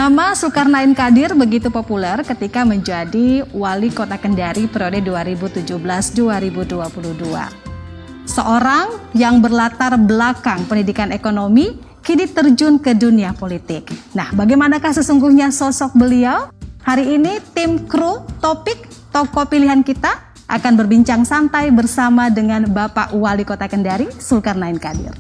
Nama Zulkarnain Kadir begitu populer ketika menjadi Wali Kota Kendari periode 2017-2022. Seorang yang berlatar belakang pendidikan ekonomi kini terjun ke dunia politik. Nah, bagaimanakah sesungguhnya sosok beliau? Hari ini tim kru Topik, tokoh pilihan kita, akan berbincang santai bersama dengan Bapak Wali Kota Kendari, Zulkarnain Kadir.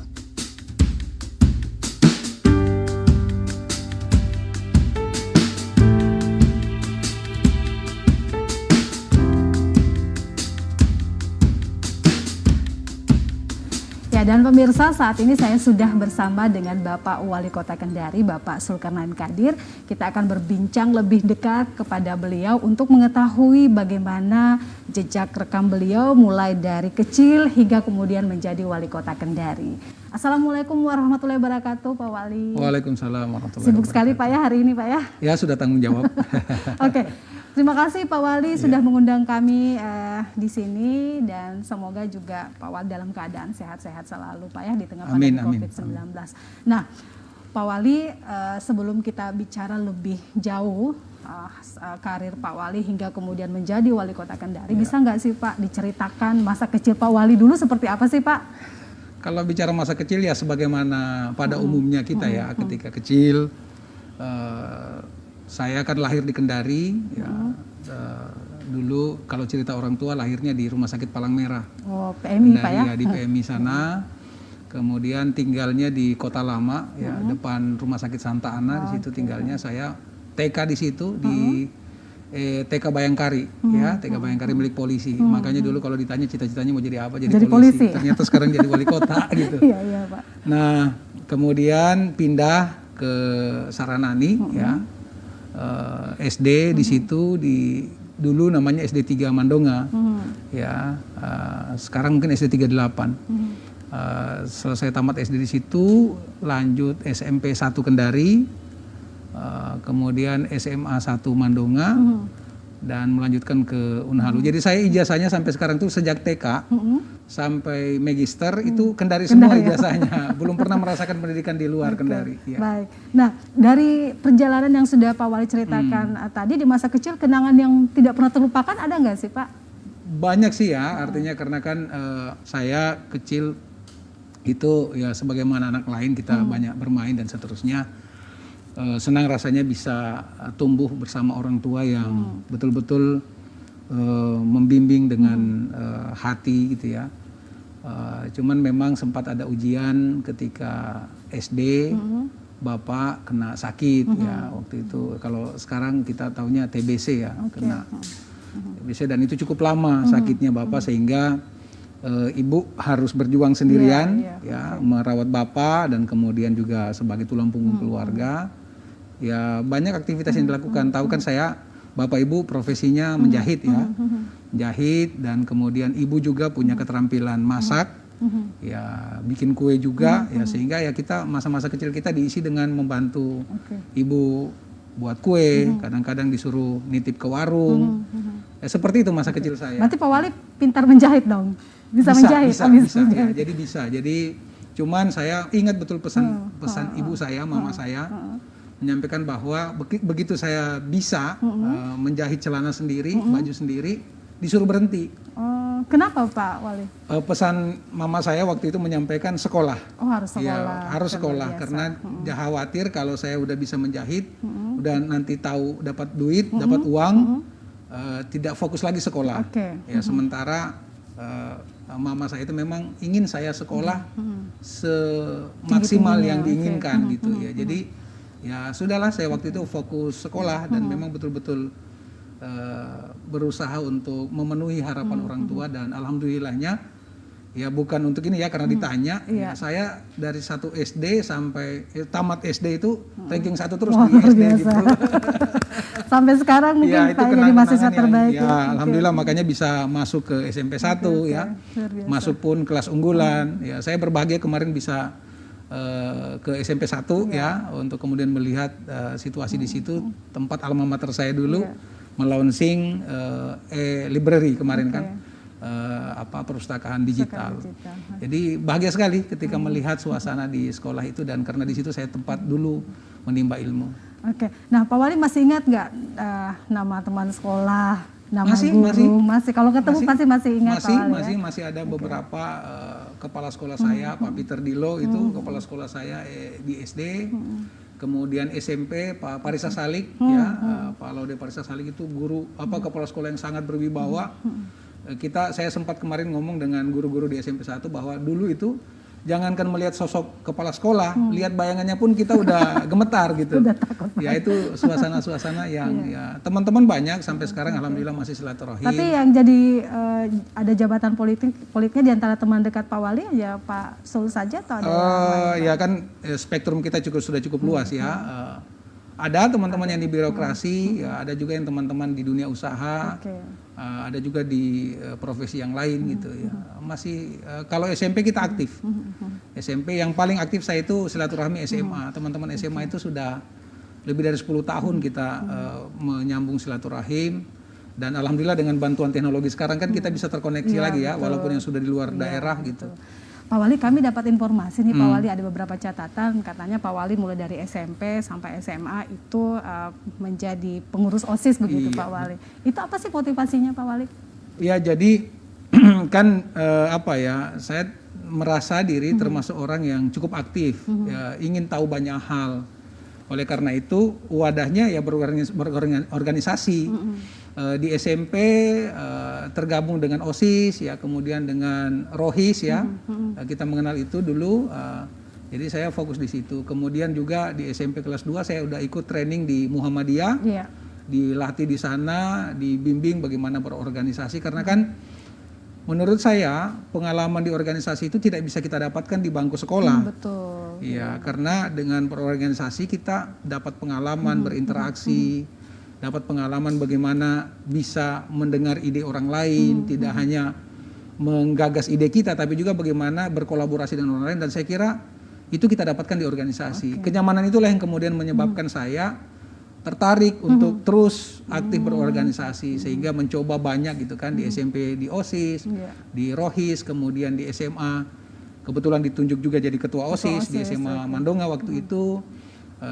Dan pemirsa, saat ini saya sudah bersama dengan Bapak Wali Kota Kendari, Bapak Zulkarnain Kadir. Kita akan berbincang lebih dekat kepada beliau untuk mengetahui bagaimana jejak rekam beliau mulai dari kecil hingga kemudian menjadi Wali Kota Kendari. Assalamualaikum warahmatullahi wabarakatuh, Pak Wali. Waalaikumsalam warahmatullahi wabarakatuh. Sibuk sekali Pak ya hari ini Pak ya? Ya, sudah tanggung jawab. Oke. Terima kasih Pak Wali sudah mengundang kami di sini, dan semoga juga Pak Wali dalam keadaan sehat-sehat selalu Pak ya di tengah pandemi COVID-19. Nah Pak Wali, sebelum kita bicara lebih jauh karir Pak Wali hingga kemudian menjadi Wali Kota Kendari, bisa nggak sih Pak diceritakan masa kecil Pak Wali dulu seperti apa sih Pak? Kalau bicara masa kecil ya sebagaimana pada umumnya kita ya ketika kecil. Saya kan lahir di Kendari, ya. Dulu kalau cerita orang tua lahirnya di Rumah Sakit Palang Merah. Oh, PMI Kendari, Pak ya? Ya, di PMI sana. Kemudian tinggalnya di Kota Lama, ya, depan Rumah Sakit Santa Ana. Di situ tinggalnya saya TK di situ di TK Bayangkari, ya, TK Bayangkari milik polisi. Makanya dulu kalau ditanya cita-citanya mau jadi apa, jadi polisi. Ternyata sekarang jadi wali kota gitu. Iya, Pak. Nah, kemudian pindah ke Saranani, ya. SD di situ, dulu namanya SD 3 Mandonga, ya, sekarang mungkin SD 38. Selesai tamat SD di situ, lanjut SMP 1 Kendari, kemudian SMA 1 Mandonga, dan melanjutkan ke Unhalu. Jadi saya ijazahnya sampai sekarang tuh sejak TK sampai magister itu Kendari semua ijazahnya. Belum pernah merasakan pendidikan di luar Kendari. Ya. Baik. Nah, dari perjalanan yang sudah Pak Wali ceritakan tadi di masa kecil, kenangan yang tidak pernah terlupakan ada nggak sih Pak? Banyak sih ya, artinya karena kan saya kecil itu ya sebagaimana anak lain kita banyak bermain dan seterusnya. Senang rasanya bisa tumbuh bersama orang tua yang betul-betul membimbing dengan hati gitu ya. Cuman memang sempat ada ujian ketika SD, Bapak kena sakit ya waktu itu. Kalau sekarang kita taunya TBC ya, kena TBC, dan itu cukup lama sakitnya Bapak sehingga Ibu harus berjuang sendirian ya, merawat Bapak dan kemudian juga sebagai tulang punggung keluarga. Ya banyak aktivitas yang dilakukan. Tahu kan saya, Bapak Ibu profesinya menjahit ya. Menjahit, dan kemudian Ibu juga punya keterampilan masak. Ya bikin kue juga ya, sehingga ya kita masa-masa kecil kita diisi dengan membantu Ibu buat kue, kadang-kadang disuruh nitip ke warung. Ya seperti itu masa kecil saya. Berarti Pak Wali pintar menjahit dong. Bisa menjahit. Bisa ya, jadi bisa. Jadi cuman saya ingat betul pesan ibu saya, mama saya, menyampaikan bahwa begitu saya bisa menjahit celana sendiri, baju sendiri, disuruh berhenti. Kenapa Pak Wali? Pesan mama saya waktu itu menyampaikan sekolah. Oh, harus sekolah. Ya, harus sekolah karena dia khawatir kalau saya udah bisa menjahit, udah nanti tahu dapat duit, dapat uang, tidak fokus lagi sekolah. Ya sementara mama saya itu memang ingin saya sekolah semaksimal yang diinginkan gitu ya. Jadi ya sudahlah, saya waktu itu fokus sekolah dan memang betul-betul berusaha untuk memenuhi harapan orang tua, dan alhamdulillahnya ya bukan untuk ini ya karena ditanya, ya, saya dari 1 SD sampai tamat SD itu ranking 1 terus di SD gitu. Sampai sekarang mungkin ya, Pak jadi mahasiswa terbaik. Ya, alhamdulillah makanya bisa masuk ke SMP 1 ya. Masuk pun kelas unggulan. Ya, saya berbahagia kemarin bisa ke SMP 1 ya, untuk kemudian melihat situasi di situ, tempat alma mater saya dulu melaunching library kemarin kan, perpustakaan digital. Jadi bahagia sekali ketika melihat suasana di sekolah itu, dan karena di situ saya tempat dulu menimba ilmu. Oke. Nah, Pak Wali masih ingat nggak nama teman sekolah, nama guru? Masih. Kalau ketemu pasti masih ingat Pak Wali. Masih ada beberapa kepala sekolah saya, Pak Peter Dilo itu kepala sekolah saya di SD. Kemudian SMP Pak Parisa Salik ya, Pak Laude Parisa Salik itu guru kepala sekolah yang sangat berwibawa. Saya sempat kemarin ngomong dengan guru-guru di SMP 1 bahwa dulu itu jangankan melihat sosok kepala sekolah, lihat bayangannya pun kita udah gemetar gitu. Udah takut. Ya itu suasana-suasana yang ya teman-teman banyak sampai sekarang alhamdulillah masih silaturahim. Tapi yang jadi ada jabatan politiknya di antara teman dekat Pak Wali ya Pak Sul saja atau ada ya kan spektrum kita sudah cukup luas ya. Ada teman-teman yang di birokrasi, ya ada juga yang teman-teman di dunia usaha. Ada juga di profesi yang lain gitu ya. Masih kalau SMP kita aktif. SMP yang paling aktif saya itu silaturahmi SMA. Teman-teman SMA itu sudah lebih dari 10 tahun kita menyambung silaturahim, dan alhamdulillah dengan bantuan teknologi sekarang kan kita bisa terkoneksi lagi ya, walaupun yang sudah di luar daerah gitu. Pak Wali, kami dapat informasi nih Pak Wali ada beberapa catatan, katanya Pak Wali mulai dari SMP sampai SMA itu menjadi pengurus OSIS begitu Pak Wali. Itu apa sih motivasinya Pak Wali? Ya jadi kan saya merasa diri termasuk orang yang cukup aktif, ya, ingin tahu banyak hal. Oleh karena itu wadahnya ya berorganisasi. Di SMP tergabung dengan OSIS ya, kemudian dengan Rohis ya, kita mengenal itu dulu. Jadi saya fokus di situ. Kemudian juga di SMP kelas 2 saya udah ikut training di Muhammadiyah, dilatih di sana, dibimbing bagaimana berorganisasi, karena kan menurut saya pengalaman di organisasi itu tidak bisa kita dapatkan di bangku sekolah. Betul. Iya, karena dengan berorganisasi kita dapat pengalaman berinteraksi, dapat pengalaman bagaimana bisa mendengar ide orang lain, tidak hanya menggagas ide kita, tapi juga bagaimana berkolaborasi dengan orang lain. Dan saya kira itu kita dapatkan di organisasi. Kenyamanan itulah yang kemudian menyebabkan saya tertarik untuk terus aktif berorganisasi, sehingga mencoba banyak gitu kan, di SMP di OSIS, di Rohis, kemudian di SMA kebetulan ditunjuk juga jadi ketua OSIS di SMA Mandonga waktu itu,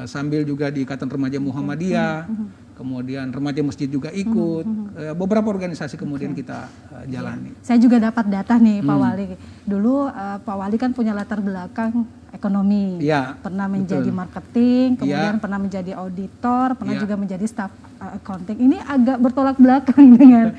sambil juga di Ikatan Remaja Muhammadiyah, kemudian remaja masjid juga ikut, beberapa organisasi kemudian kita jalani. Saya juga dapat data nih Pak Wali. Dulu Pak Wali kan punya latar belakang ekonomi, pernah menjadi marketing, kemudian pernah menjadi auditor, pernah juga menjadi staff accounting. Ini agak bertolak belakang dengan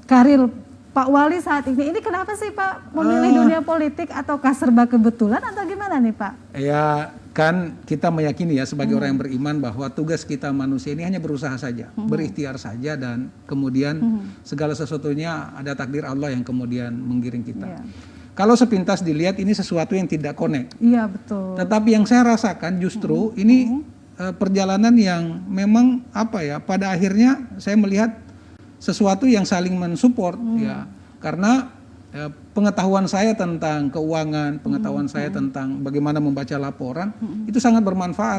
karir Pak Wali saat ini. Ini kenapa sih Pak memilih dunia politik, ataukah serba kebetulan atau gimana nih Pak? Ya kan kita meyakini ya sebagai orang yang beriman bahwa tugas kita manusia ini hanya berusaha saja, berikhtiar saja, dan kemudian segala sesuatunya ada takdir Allah yang kemudian menggiring kita. Kalau sepintas dilihat ini sesuatu yang tidak connect. Iya betul. Tetapi yang saya rasakan justru ini perjalanan yang memang pada akhirnya saya melihat sesuatu yang saling mensupport ya, karena pengetahuan saya tentang keuangan, pengetahuan saya tentang bagaimana membaca laporan itu sangat bermanfaat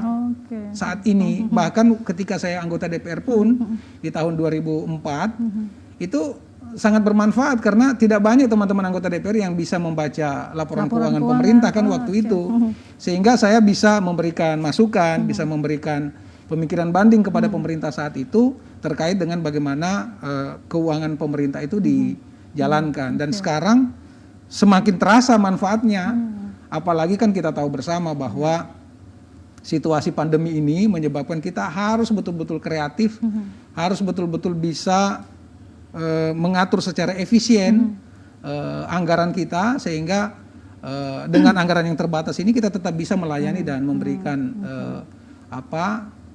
saat ini. Bahkan ketika saya anggota DPR pun di tahun 2004 itu sangat bermanfaat, karena tidak banyak teman-teman anggota DPR yang bisa membaca laporan keuangan pemerintah kan waktu itu, sehingga saya bisa memberikan masukan, bisa memberikan pemikiran banding kepada pemerintah saat itu terkait dengan bagaimana keuangan pemerintah itu dijalankan. Dan sekarang semakin terasa manfaatnya, apalagi kan kita tahu bersama bahwa situasi pandemi ini menyebabkan kita harus betul-betul kreatif, harus betul-betul bisa mengatur secara efisien anggaran kita, sehingga dengan anggaran yang terbatas ini kita tetap bisa melayani dan memberikan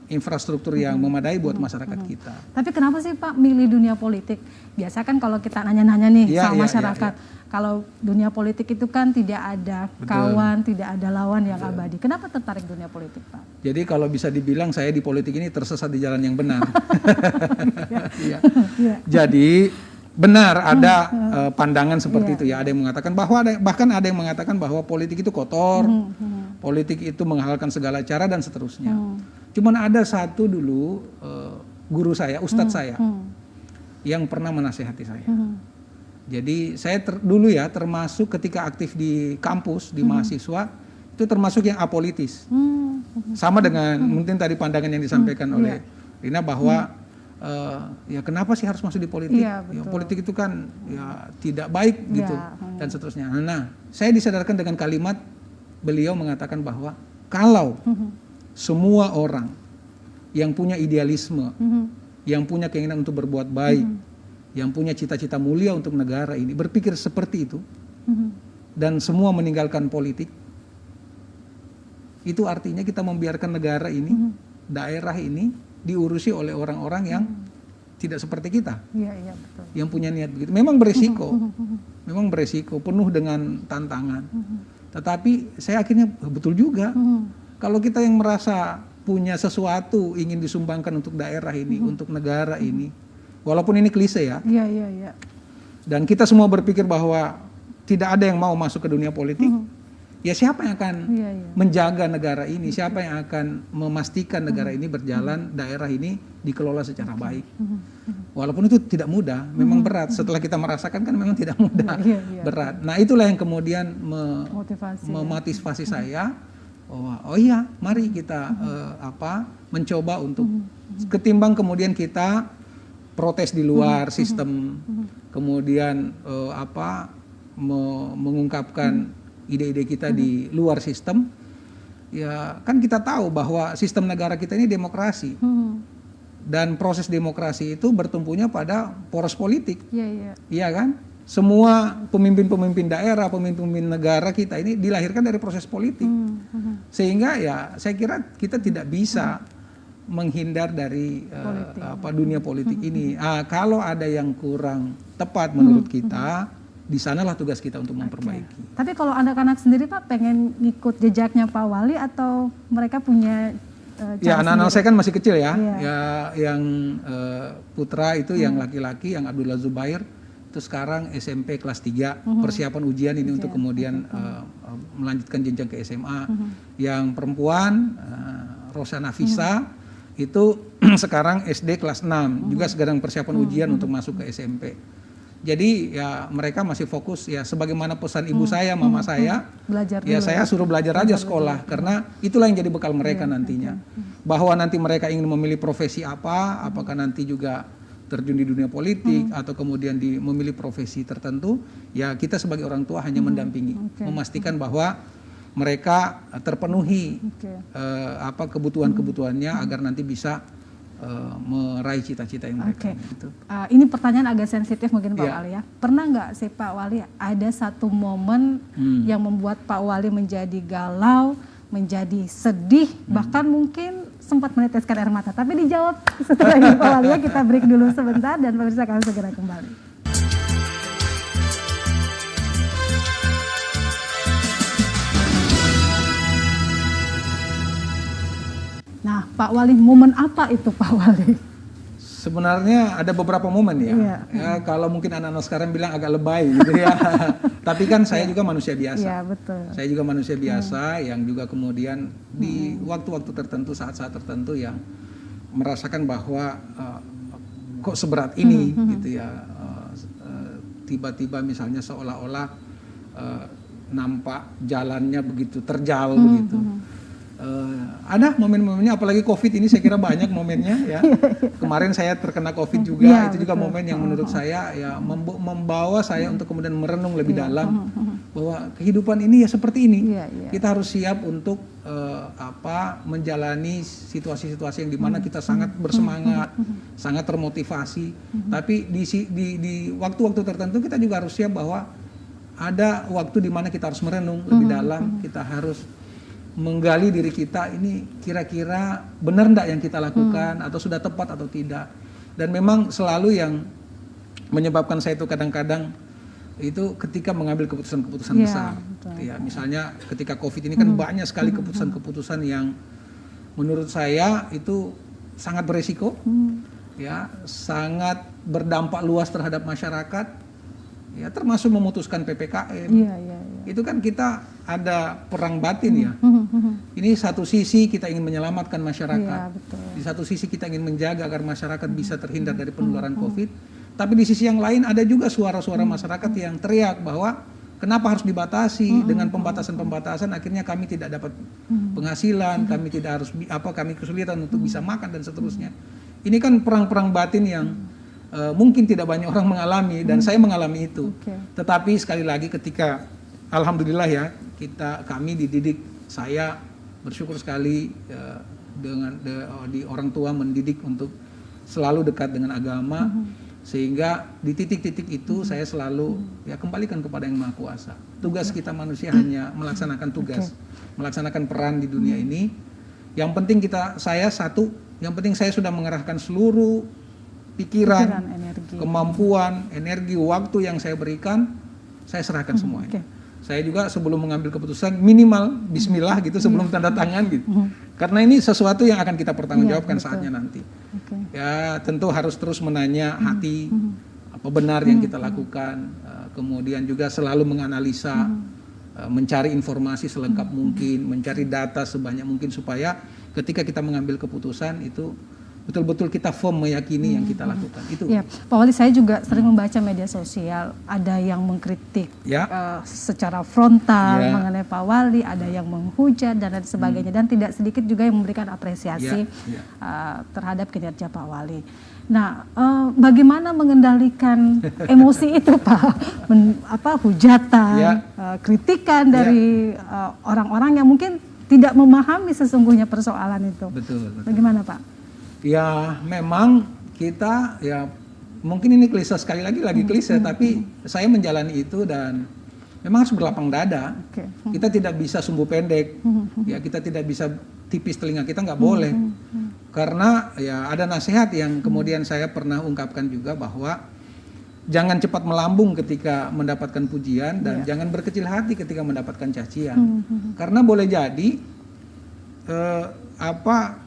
infrastruktur yang memadai buat masyarakat kita. Tapi kenapa sih Pak milih dunia politik? Biasa kan kalau kita nanya-nanya nih sama masyarakat, kalau dunia politik itu kan tidak ada kawan, tidak ada lawan yang abadi. Kenapa tertarik dunia politik Pak? Jadi kalau bisa dibilang saya di politik ini tersesat di jalan yang benar. Jadi benar ada pandangan seperti itu ya. Ada yang mengatakan bahkan ada yang mengatakan bahwa politik itu kotor, politik itu menghalalkan segala cara dan seterusnya. Cuman ada satu dulu guru saya, ustadz saya, yang pernah menasehati saya. Jadi saya dulu ya termasuk ketika aktif di kampus, di mahasiswa, itu termasuk yang apolitis. Sama dengan mungkin tadi pandangan yang disampaikan oleh Rina bahwa ya kenapa sih harus masuk di politik? Iya, Ya, politik itu kan ya tidak baik gitu dan seterusnya. Nah, saya disadarkan dengan kalimat beliau mengatakan bahwa kalau semua orang yang punya idealisme, yang punya keinginan untuk berbuat baik, yang punya cita-cita mulia untuk negara ini berpikir seperti itu, dan semua meninggalkan politik, itu artinya kita membiarkan negara ini, daerah ini diurusi oleh orang-orang yang tidak seperti kita, betul. yang punya niat begitu. Memang beresiko, memang beresiko, penuh dengan tantangan. Tetapi saya akhirnya betul juga, kalau kita yang merasa punya sesuatu ingin disumbangkan untuk daerah ini, untuk negara ini, walaupun ini klise ya, dan kita semua berpikir bahwa tidak ada yang mau masuk ke dunia politik, ya siapa yang akan menjaga negara ini, siapa yang akan memastikan negara ini berjalan, daerah ini dikelola secara baik. Walaupun itu tidak mudah, memang berat. Setelah kita merasakan kan memang tidak mudah, berat. Nah itulah yang kemudian memotivasi saya, oh iya, mari kita mencoba untuk ketimbang kemudian kita protes di luar sistem, kemudian mengungkapkan ide-ide kita di luar sistem, ya kan kita tahu bahwa sistem negara kita ini demokrasi, dan proses demokrasi itu bertumpunya pada poros politik, iya kan? Semua pemimpin-pemimpin daerah, pemimpin negara kita ini dilahirkan dari proses politik, sehingga ya saya kira kita tidak bisa menghindar dari dunia politik ini. Kalau ada yang kurang tepat menurut kita, di sanalah tugas kita untuk memperbaiki. Tapi kalau anak-anak sendiri Pak pengen ngikut jejaknya Pak Wali atau mereka punya ya anak-anak saya kan masih kecil ya, ya yang putra itu yang laki-laki yang Abdullah Zubair itu sekarang SMP kelas 3, persiapan ujian ini untuk kemudian melanjutkan jenjang ke SMA. Yang perempuan Rosa Nafisa itu sekarang SD kelas 6, juga sedang persiapan ujian untuk masuk ke SMP. Jadi ya mereka masih fokus ya sebagaimana pesan ibu saya, mama saya, belajar ya dulu, saya suruh belajar aja sekolah, karena itulah yang jadi bekal mereka nantinya. Bahwa nanti mereka ingin memilih profesi apa, apakah nanti juga terjun di dunia politik atau kemudian memilih profesi tertentu, ya kita sebagai orang tua hanya mendampingi, memastikan bahwa mereka terpenuhi kebutuhan-kebutuhannya agar nanti bisa meraih cita-cita yang mereka. Gitu. Ini pertanyaan agak sensitif mungkin Pak Wali ya. Pernah nggak sih Pak Wali ada satu momen yang membuat Pak Wali menjadi galau, menjadi sedih, bahkan mungkin sempat meneteskan air mata? Tapi dijawab setelah ini Pak Wali ya. Kita break dulu sebentar dan pemirsa akan segera kembali. Nah, Pak Wali, momen apa itu Pak Wali? Sebenarnya ada beberapa momen ya. Ya kalau mungkin anak-anak sekarang bilang agak lebay gitu ya. Tapi kan saya juga manusia biasa. Iya, betul. Saya juga manusia biasa yang juga kemudian di waktu-waktu tertentu, saat-saat tertentu yang merasakan bahwa kok seberat ini gitu ya. Tiba-tiba misalnya seolah-olah nampak jalannya begitu terjal begitu. Ada momen-momennya, apalagi COVID ini saya kira banyak momennya ya. Kemarin saya terkena COVID juga, itu juga momen yang menurut saya ya membawa saya untuk kemudian merenung lebih dalam bahwa kehidupan ini ya seperti ini. Kita harus siap untuk menjalani situasi-situasi yang dimana kita sangat bersemangat, sangat termotivasi. Tapi di waktu-waktu tertentu kita juga harus siap bahwa ada waktu di mana kita harus merenung lebih dalam, kita harus menggali diri kita, ini kira-kira benar enggak yang kita lakukan atau sudah tepat atau tidak. Dan memang selalu yang menyebabkan saya itu kadang-kadang itu ketika mengambil keputusan-keputusan besar. Ya, misalnya ketika COVID ini kan banyak sekali keputusan-keputusan yang menurut saya itu sangat beresiko, ya, sangat berdampak luas terhadap masyarakat. Ya, termasuk memutuskan PPKM. Itu kan kita ada perang batin ya. Ini satu sisi kita ingin menyelamatkan masyarakat. Di satu sisi kita ingin menjaga agar masyarakat bisa terhindar dari penularan COVID. Tapi di sisi yang lain ada juga suara-suara masyarakat yang teriak bahwa kenapa harus dibatasi dengan pembatasan-pembatasan, akhirnya kami tidak dapat penghasilan, kami tidak harus kami kesulitan untuk bisa makan dan seterusnya. Ini kan perang-perang batin yang mungkin tidak banyak orang mengalami, dan saya mengalami itu. Tetapi sekali lagi ketika alhamdulillah ya, kami dididik, saya bersyukur sekali dengan di orang tua mendidik untuk selalu dekat dengan agama, sehingga di titik-titik itu saya selalu ya kembalikan kepada Yang Maha Kuasa. Tugas kita manusia hanya melaksanakan tugas, melaksanakan peran di dunia ini. Yang penting yang penting saya sudah mengerahkan seluruh pikiran, energi, kemampuan, energi, waktu yang saya berikan, saya serahkan semuanya. Saya juga sebelum mengambil keputusan minimal bismillah gitu sebelum tanda tangan gitu. Karena ini sesuatu yang akan kita pertanggungjawabkan saatnya nanti. Ya tentu harus terus menanya hati apa benar yang kita lakukan, kemudian juga selalu menganalisa, mencari informasi selengkap mungkin, mencari data sebanyak mungkin supaya ketika kita mengambil keputusan itu betul-betul kita firm meyakini yang kita lakukan. Itu. Ya, Pak Wali, saya juga sering membaca media sosial, ada yang mengkritik secara frontal mengenai Pak Wali, ada yang menghujat dan lain sebagainya, dan tidak sedikit juga yang memberikan apresiasi terhadap kinerja Pak Wali. Nah, bagaimana mengendalikan emosi itu, Pak? Hujatan, kritikan dari orang-orang yang mungkin tidak memahami sesungguhnya persoalan itu. Betul. Bagaimana, Pak? Ya memang kita ya mungkin ini klise sekali lagi klise, tapi saya menjalani itu dan memang harus berlapang dada. Kita tidak bisa sumbu pendek, ya kita tidak bisa tipis telinga kita, nggak boleh. Karena ya ada nasihat yang kemudian saya pernah ungkapkan juga bahwa jangan cepat melambung ketika mendapatkan pujian dan jangan berkecil hati ketika mendapatkan cacian. Karena boleh jadi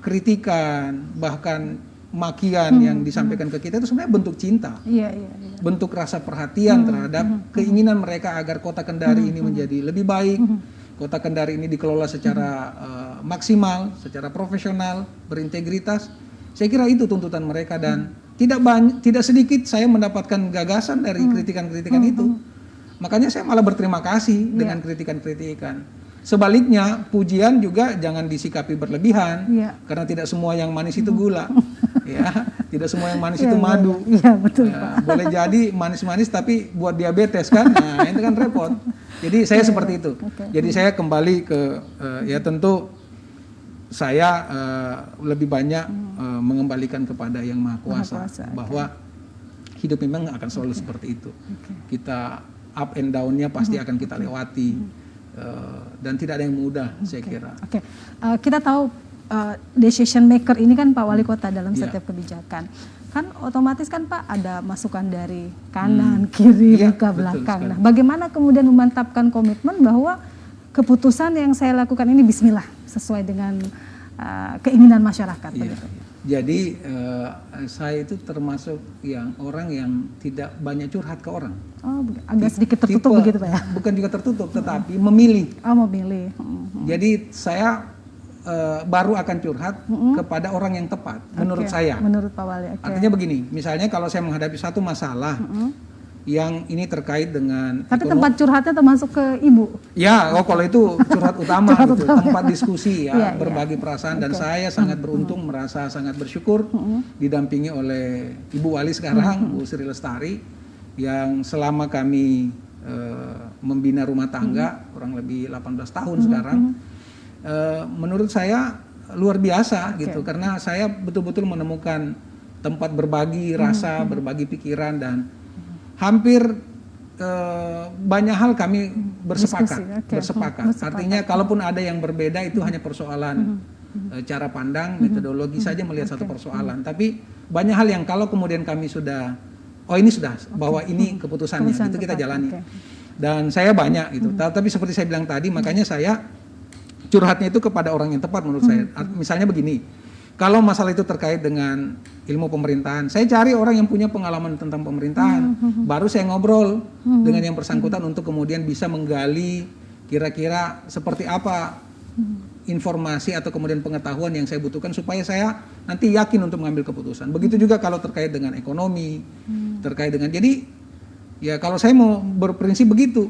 kritikan bahkan makian yang disampaikan ke kita itu sebenarnya bentuk cinta, bentuk rasa perhatian terhadap keinginan mereka agar Kota Kendari ini menjadi lebih baik, Kota Kendari ini dikelola secara maksimal, secara profesional, berintegritas. Saya kira itu tuntutan mereka, dan tidak sedikit saya mendapatkan gagasan dari kritikan-kritikan itu. Makanya saya malah berterima kasih dengan kritikan-kritikan. Sebaliknya, pujian juga jangan disikapi berlebihan, karena tidak semua yang manis itu gula, ya, tidak semua yang manis itu madu. Betul, boleh jadi manis-manis tapi buat diabetes kan, nah itu kan repot. Jadi saya seperti itu. Jadi saya kembali ke, ya tentu saya lebih banyak mengembalikan kepada Yang Maha Kuasa, bahwa hidup memang akan selalu seperti itu. Kita up and down-nya pasti akan kita lewati. Dan tidak ada yang mudah, saya kira. Kita tahu decision maker ini kan Pak Wali Kota dalam setiap kebijakan. Kan otomatis kan Pak ada masukan dari kanan, kiri, muka, belakang. Nah, bagaimana kemudian memantapkan komitmen bahwa keputusan yang saya lakukan ini bismillah, sesuai dengan keinginan masyarakat? Jadi saya itu termasuk orang yang tidak banyak curhat ke orang. Agak sedikit tertutup begitu Pak ya? Bukan juga tertutup, tetapi memilih. Memilih. Jadi saya baru akan curhat kepada orang yang tepat, menurut saya. Menurut Pak Wali. Artinya begini, misalnya kalau saya menghadapi satu masalah yang ini terkait dengan tapi tempat curhatnya termasuk ke Ibu? Ya, kalau itu curhat utama gitu, tempat diskusi berbagi perasaan, dan saya sangat beruntung, merasa sangat bersyukur didampingi oleh Ibu Wali sekarang, Bu Sri Lestari, yang selama kami membina rumah tangga kurang lebih 18 tahun sekarang, menurut saya luar biasa gitu, karena saya betul-betul menemukan tempat berbagi rasa, berbagi pikiran, dan hampir banyak hal kami bersepakat. Artinya kalaupun ada yang berbeda itu hanya persoalan cara pandang, metodologi saja melihat satu persoalan. Tapi banyak hal yang kalau kemudian kami sudah, ini sudah bahwa ini keputusannya, itu kita jalani. Dan saya banyak gitu. Tapi seperti saya bilang tadi, makanya saya curhatnya itu kepada orang yang tepat menurut saya. Misalnya begini. Kalau masalah itu terkait dengan ilmu pemerintahan, saya cari orang yang punya pengalaman tentang pemerintahan. Baru saya ngobrol dengan yang bersangkutan untuk kemudian bisa menggali kira-kira seperti apa informasi atau kemudian pengetahuan yang saya butuhkan supaya saya nanti yakin untuk mengambil keputusan. Begitu juga kalau terkait dengan ekonomi, terkait dengan, jadi Ya kalau saya mau berprinsip begitu,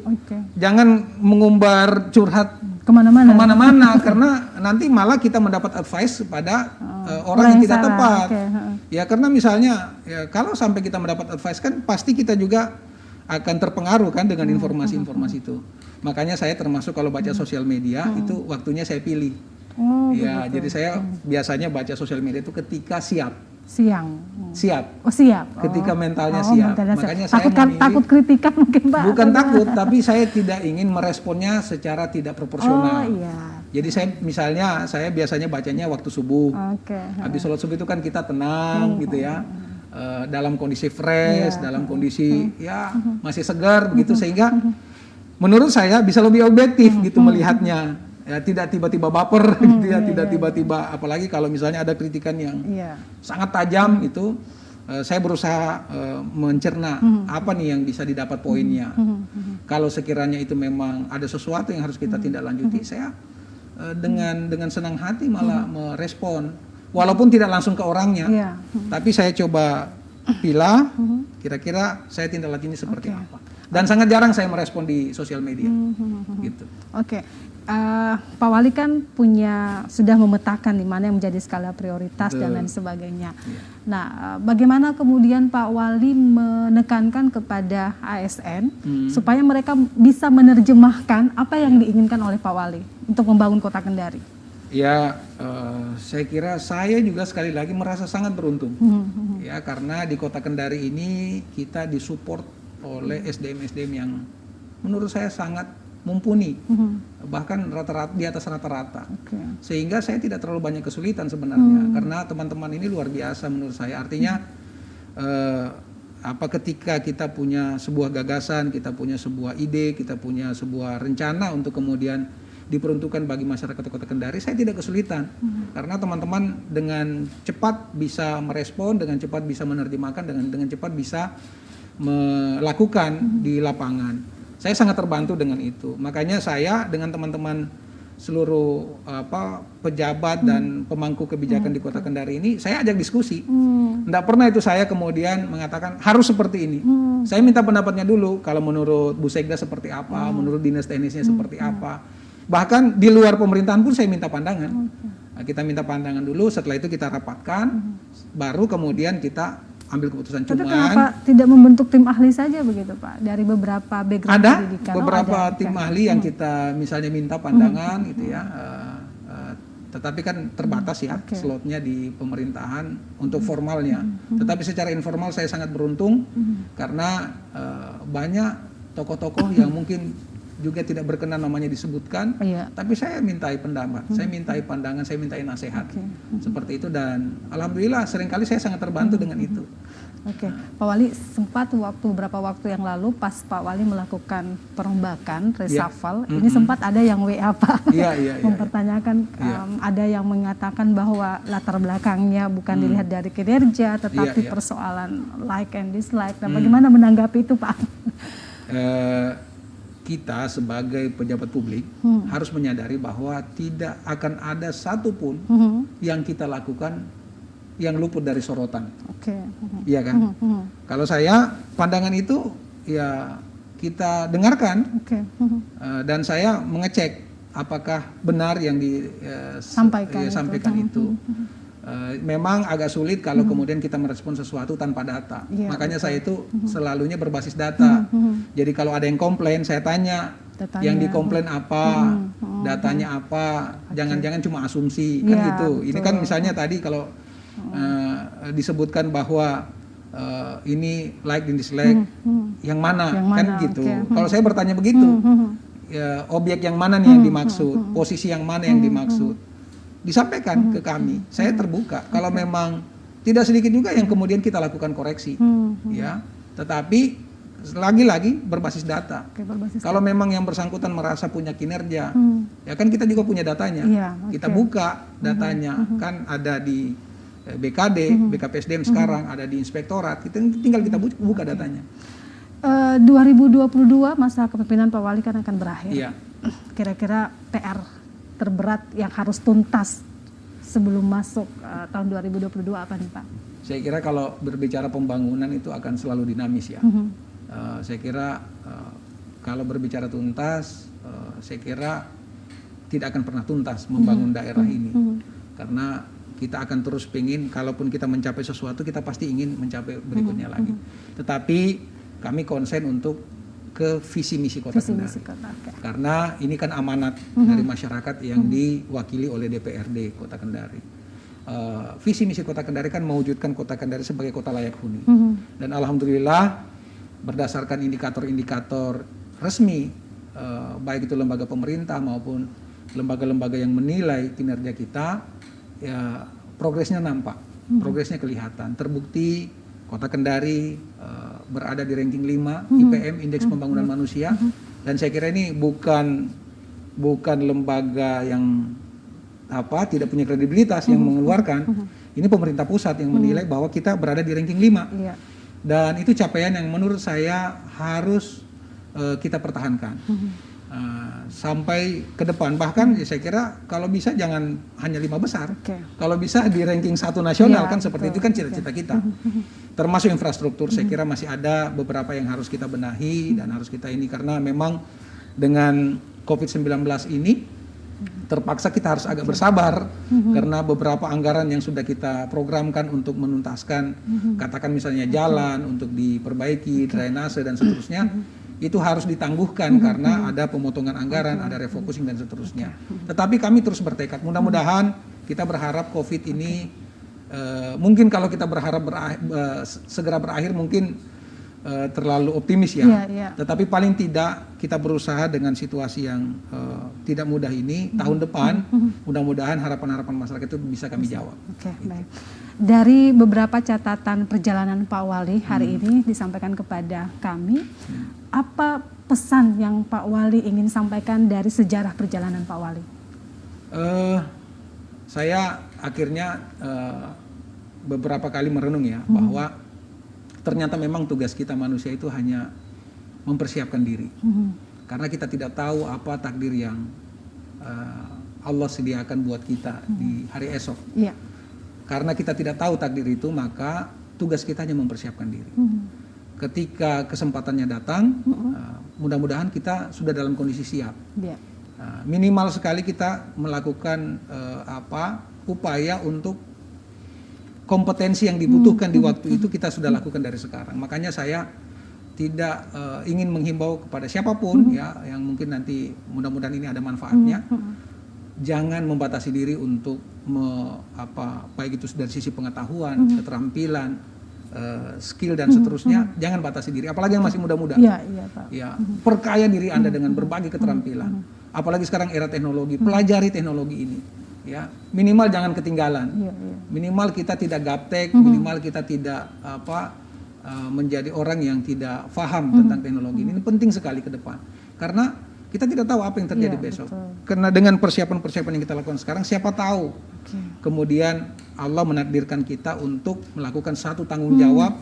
jangan mengumbar curhat kemana-mana karena nanti malah kita mendapat advice pada orang yang tidak tepat. Ya karena misalnya ya, kalau sampai kita mendapat advice kan pasti kita juga akan terpengaruh kan dengan informasi-informasi itu. Makanya saya termasuk kalau baca sosial media itu waktunya saya pilih. Ya jadi saya biasanya baca sosial media itu ketika siap. Ketika mentalnya siap. Makanya saya takut kritikan mungkin Pak. Bukan takut, tapi saya tidak ingin meresponnya secara tidak proporsional. Jadi saya biasanya bacanya waktu subuh. Habis sholat subuh itu kan kita tenang gitu ya. Dalam kondisi fresh, dalam kondisi ya masih segar begitu sehingga menurut saya bisa lebih objektif gitu melihatnya. Ya tidak tiba-tiba baper, tidak tiba-tiba, apalagi kalau misalnya ada kritikan yang sangat tajam itu, saya berusaha mencerna apa nih yang bisa didapat poinnya. Kalau sekiranya itu memang ada sesuatu yang harus kita tindak lanjuti, saya dengan senang hati malah merespon, walaupun tidak langsung ke orangnya, tapi saya coba pilah, kira-kira saya tindak lanjuti seperti apa. Dan sangat jarang saya merespon di sosial media, gitu. Pak Wali kan sudah memetakan di mana yang menjadi skala prioritas dan lain sebagainya. Nah, bagaimana kemudian Pak Wali menekankan kepada ASN supaya mereka bisa menerjemahkan apa yang diinginkan oleh Pak Wali untuk membangun Kota Kendari? Ya, saya kira saya juga sekali lagi merasa sangat beruntung. Ya, karena di Kota Kendari ini kita disupport oleh SDM-SDM yang menurut saya sangat mumpuni, bahkan rata-rata di atas rata-rata, sehingga saya tidak terlalu banyak kesulitan sebenarnya, karena teman-teman ini luar biasa menurut saya. Artinya ketika kita punya sebuah gagasan, kita punya sebuah ide, kita punya sebuah rencana untuk kemudian diperuntukkan bagi masyarakat Kota Kendari, saya tidak kesulitan, karena teman-teman dengan cepat bisa merespon, dengan cepat bisa menerjemahkan, dengan cepat bisa melakukan di lapangan. Saya sangat terbantu dengan itu. Makanya saya dengan teman-teman seluruh pejabat dan pemangku kebijakan di Kota Kendari ini, saya ajak diskusi. Tidak pernah itu saya kemudian mengatakan harus seperti ini. Saya minta pendapatnya dulu. Kalau menurut Bu Sekda seperti apa, menurut dinas teknisnya seperti apa. Bahkan di luar pemerintahan pun saya minta pandangan. Kita minta pandangan dulu. Setelah itu kita rapatkan, baru kemudian kita ambil keputusan. Tapi kenapa tidak membentuk tim ahli saja begitu Pak? Dari beberapa background pendidikan. Ada beberapa tim ahli yang kita misalnya minta pandangan gitu ya. Tetapi kan terbatas ya slotnya di pemerintahan untuk formalnya. Tetapi secara informal saya sangat beruntung karena banyak tokoh-tokoh yang mungkin juga tidak berkenan namanya disebutkan, tapi saya mintai pendapat, saya mintai pandangan, saya mintai nasihat, seperti itu, dan alhamdulillah seringkali saya sangat terbantu dengan itu. Pak Wali sempat beberapa waktu yang lalu pas Pak Wali melakukan perombakan reshuffle, ini sempat ada yang WA Pak, mempertanyakan, ada yang mengatakan bahwa latar belakangnya bukan dilihat dari kinerja, tetapi persoalan like and dislike. Nah, bagaimana menanggapi itu Pak? Kita sebagai pejabat publik harus menyadari bahwa tidak akan ada satupun yang kita lakukan yang luput dari sorotan. Iya kan? Kalau saya pandangan itu ya kita dengarkan dan saya mengecek apakah benar yang disampaikan itu. Memang agak sulit kalau kemudian kita merespon sesuatu tanpa data. Makanya saya itu selalunya berbasis data. Jadi kalau ada yang komplain, saya tanya yang dikomplain apa, datanya apa, jangan-jangan cuma asumsi kan gitu. Ini kan misalnya tadi kalau disebutkan bahwa ini like dan dislike, yang mana kan gitu. Kalau saya bertanya begitu, ya, objek yang mana nih yang dimaksud, posisi yang mana yang dimaksud, disampaikan ke kami. Saya terbuka. Kalau memang tidak sedikit juga yang kemudian kita lakukan koreksi, ya. Tetapi lagi-lagi berbasis data. Kalau memang yang bersangkutan merasa punya kinerja, ya kan kita juga punya datanya. Kita buka datanya, kan ada di BKD, BKPSDM sekarang, ada di Inspektorat. Tinggal kita buka datanya. 2022 masa kepemimpinan Pak Wali kan akan berakhir. Kira-kira PR terberat yang harus tuntas sebelum masuk tahun 2022 apa nih Pak? Saya kira kalau berbicara pembangunan itu akan selalu dinamis ya. Saya kira kalau berbicara tuntas, saya kira tidak akan pernah tuntas membangun daerah ini, karena kita akan terus pingin, kalaupun kita mencapai sesuatu, kita pasti ingin mencapai berikutnya lagi. Tetapi kami konsen untuk ke visi misi Kota Kendari, karena ini kan amanat dari masyarakat yang diwakili oleh DPRD Kota Kendari. Visi misi Kota Kendari kan mewujudkan Kota Kendari sebagai kota layak huni, dan alhamdulillah berdasarkan indikator-indikator resmi, baik itu lembaga pemerintah maupun lembaga-lembaga yang menilai kinerja kita, ya progresnya nampak, progresnya kelihatan, terbukti Kota Kendari berada di ranking 5 IPM, Indeks Pembangunan Manusia, dan saya kira ini bukan lembaga yang tidak punya kredibilitas yang mengeluarkan. Ini pemerintah pusat yang menilai bahwa kita berada di ranking 5. Dan itu capaian yang menurut saya harus kita pertahankan sampai ke depan. Bahkan saya kira kalau bisa jangan hanya 5 besar. Kalau bisa di ranking 1 nasional, kan seperti itu kan cita-cita kita. Termasuk infrastruktur, saya kira masih ada beberapa yang harus kita benahi dan harus kita ini, karena memang dengan COVID-19 ini terpaksa kita harus agak bersabar, karena beberapa anggaran yang sudah kita programkan untuk menuntaskan, katakan misalnya jalan untuk diperbaiki, drainase dan seterusnya, itu harus ditangguhkan karena ada pemotongan anggaran, ada refocusing dan seterusnya. Tetapi kami terus bertekad, mudah-mudahan kita berharap COVID ini mungkin kalau kita berharap segera berakhir mungkin terlalu optimis ya. Tetapi paling tidak kita berusaha dengan situasi yang tidak mudah ini, tahun depan mudah-mudahan harapan-harapan masyarakat itu bisa kami jawab. Baik. Dari beberapa catatan perjalanan Pak Wali hari ini disampaikan kepada kami, apa pesan yang Pak Wali ingin sampaikan dari sejarah perjalanan Pak Wali? Saya akhirnya beberapa kali merenung ya, bahwa ternyata memang tugas kita manusia itu hanya mempersiapkan diri, karena kita tidak tahu apa takdir yang Allah sediakan buat kita di hari esok. Karena kita tidak tahu takdir itu, maka tugas kita hanya mempersiapkan diri. Ketika kesempatannya datang, mudah-mudahan kita sudah dalam kondisi siap. Minimal sekali kita melakukan upaya untuk kompetensi yang dibutuhkan di waktu itu kita sudah lakukan dari sekarang. Makanya saya tidak ingin menghimbau kepada siapapun ya yang mungkin nanti mudah-mudahan ini ada manfaatnya. Jangan membatasi diri untuk baik itu dari sisi pengetahuan, keterampilan, skill dan seterusnya. Jangan batasi diri, apalagi yang masih muda-muda. Ya, perkaya diri Anda dengan berbagai keterampilan. Apalagi sekarang era teknologi, pelajari teknologi ini. Ya, minimal jangan ketinggalan. Minimal kita tidak gaptek, minimal kita tidak menjadi orang yang tidak paham tentang teknologi ini. Ini penting sekali ke depan. Karena kita tidak tahu apa yang terjadi besok. Karena dengan persiapan-persiapan yang kita lakukan sekarang, siapa tahu kemudian Allah menakdirkan kita untuk melakukan satu tanggung jawab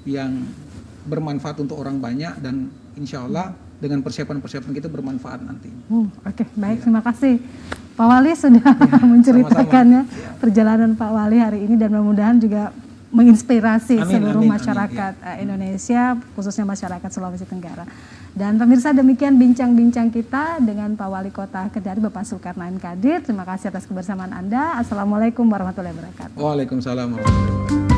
yang bermanfaat untuk orang banyak, dan insya Allah dengan persiapan-persiapan kita bermanfaat nanti. Baik, terima kasih Pak Wali sudah menceritakannya perjalanan Pak Wali hari ini, dan mudah-mudahan juga menginspirasi seluruh masyarakat Indonesia, khususnya masyarakat Sulawesi Tenggara. Dan pemirsa, demikian bincang-bincang kita dengan Pak Wali Kota Kendari, Bapak Zulkarnain Qadir. Terima kasih atas kebersamaan Anda. Assalamualaikum warahmatullahi wabarakatuh. Waalaikumsalam warahmatullahi wabarakatuh.